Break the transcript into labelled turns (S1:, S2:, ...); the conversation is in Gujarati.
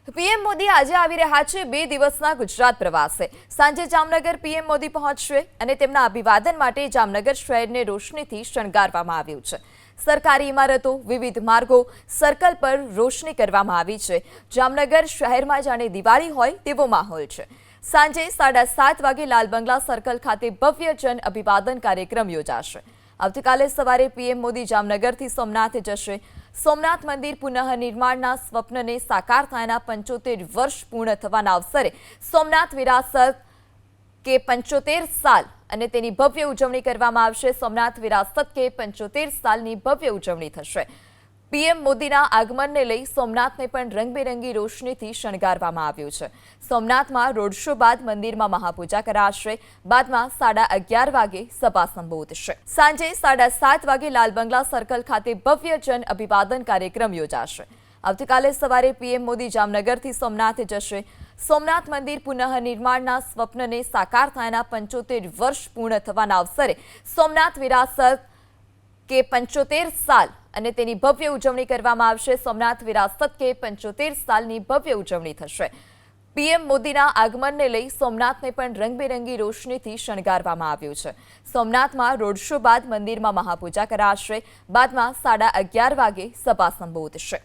S1: પીએમ મોદી આજે આવી રહ્યા છે 2 દિવસના ગુજરાત પ્રવાસે। સાંજે જામનગર પીએમ મોદી પહોંચશે અને તેમના અભિવાદન માટે જામનગર શહેરને રોશનીથી શણગારવામાં આવ્યું છે। સરકારી ઇમારતો, વિવિધ માર્ગો, સર્કલ પર રોશની કરવામાં આવી છે। જામનગર શહેરમાં જાણે દિવાળી હોય તેવો માહોલ છે। સાંજે 7:30 વાગે લાલ બંગલા સર્કલ ખાતે ભવ્ય જન અભિવાદન કાર્યક્રમ યોજાશે। આવતીકાલે સવારે પીએમ મોદી જામનગરથી સોમનાથ જશે। સોમનાથ મંદિર પુનઃનિર્માણના સ્વપ્નને સાકાર થયાના 75 વર્ષ પૂર્ણ થવાના અવસરે સોમનાથ વિરાસત કે 75 સાલ અને તેની ભવ્ય ઉજવણી કરવામાં આવશે। સોમનાથ વિરાસત કે 75 સાલની ભવ્ય ઉજવણી થશે। પીએમ મોદીના આગમનને લઈ સોમનાથને પણ રંગબેરંગી રોશનીથી શણગારવામાં આવ્યું છે। સોમનાથમાં રોડ શો બાદ મંદિરમાં મહાપૂજા કરાશે। બાદમાં 11:30 વાગે સભા સંબોધશે। સાંજે 7:30 વાગે લાલ બંગલા સર્કલ ખાતે ભવ્ય જન અભિવાદન કાર્યક્રમ યોજાશે। આવતીકાલે સવારે પીએમ મોદી જામનગરથી સોમનાથ જશે। સોમનાથ મંદિર પુનઃનિર્માણના સ્વપ્નને સાકાર થયાના 75 વર્ષ પૂર્ણ થવાના અવસરે સોમનાથ વિરાસત કે 75 સાલ અને તેની ભવ્ય ઉજવણી કરવામાં આવશે। સોમનાથ વિરાસત કે 75 સાલની ભવ્ય ઉજવણી થશે। પીએમ મોદીના આગમનને લઈ સોમનાથને પણ રંગબેરંગી રોશનીથી શણગારવામાં આવ્યું છે। સોમનાથમાં રોડ શો બાદ મંદિરમાં મહાપૂજા કરાશે। બાદમાં 11:30 વાગે સભા સંબોધશે।